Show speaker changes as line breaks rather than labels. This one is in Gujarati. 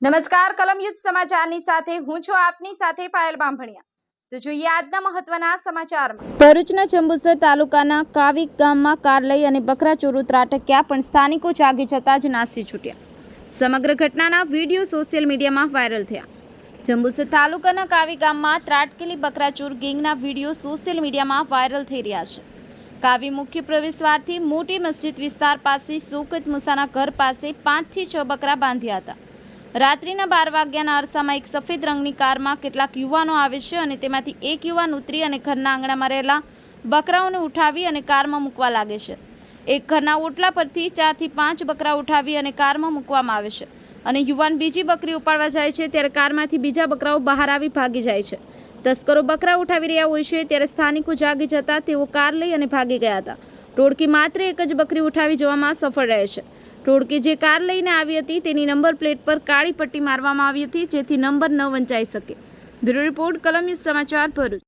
નમસ્કાર, કલમ યુદ્ધ સમાચારની સાથે હું છું આપની સાથે પાયલ બામભણિયા। તો જોઈએ આજના મહત્વના સમાચારમાં। ભરૂચના જંબુસર તાલુકાના કાવી ગામમાં કાર લઈ અને બકરા ચોરો ત્રાટક્યા, પણ સ્થાનિકો જાગી જતા જ નાસી છૂટ્યા। સમગ્ર ઘટનાના વિડીયો સોશિયલ મીડિયામાં વાયરલ થયા। જંબુસર તાલુકાના કાવી ગામમાં ત્રાટકેલી બકરાચોર ગેંગના વિડીયો સોશિયલ મીડિયામાં વાયરલ થઈ રહ્યા છે। કાવી મુખ્ય પ્રવેશદ્વારથી મોટી મસ્જિદ વિસ્તાર પાસે શોકત મુસાના ઘર પાસે 5 થી 6 બકરા બાંધ્યા હતા। રાત્રિના 12 વાગ્યાના અરસામાં એક સફેદ રંગની કારમાં કેટલાક યુવાનો આવે છે અને તેમાંથી એક યુવાન ઉતરી અને ઘરના આંગણામાં રહેલા બકરાઓને ઉઠાવી અને કારમાં મૂકવા લાગે છે। એક ઘરના ઓટલા પરથી 4 થી 5 બકરા ઉઠાવી અને કારમાં મૂકવામાં આવે છે અને યુવાન બીજી બકરી ઉપાડવા જાય છે ત્યારે કારમાંથી બીજા બકરાઓ બહાર આવી ભાગી જાય છે। તસ્કરો બકરા ઉઠાવી રહ્યા હોય છે ત્યારે સ્થાનિકો જાગી જતા તેઓ કાર લઈ અને ભાગી ગયા હતા। ટોળકી માત્ર એક જ બકરી ઉઠાવી જવામાં સફળ રહે છે। ટોળકી જે કાર લઈને આવી હતી તેની નંબર પ્લેટ પર કાળી પટ્ટી મારવામાં આવી હતી, જેથી નંબર ન વંચાઈ શકે। બ્યુરો રિપોર્ટ, કલમ યુદ્ધ સમાચાર, ભરૂચ।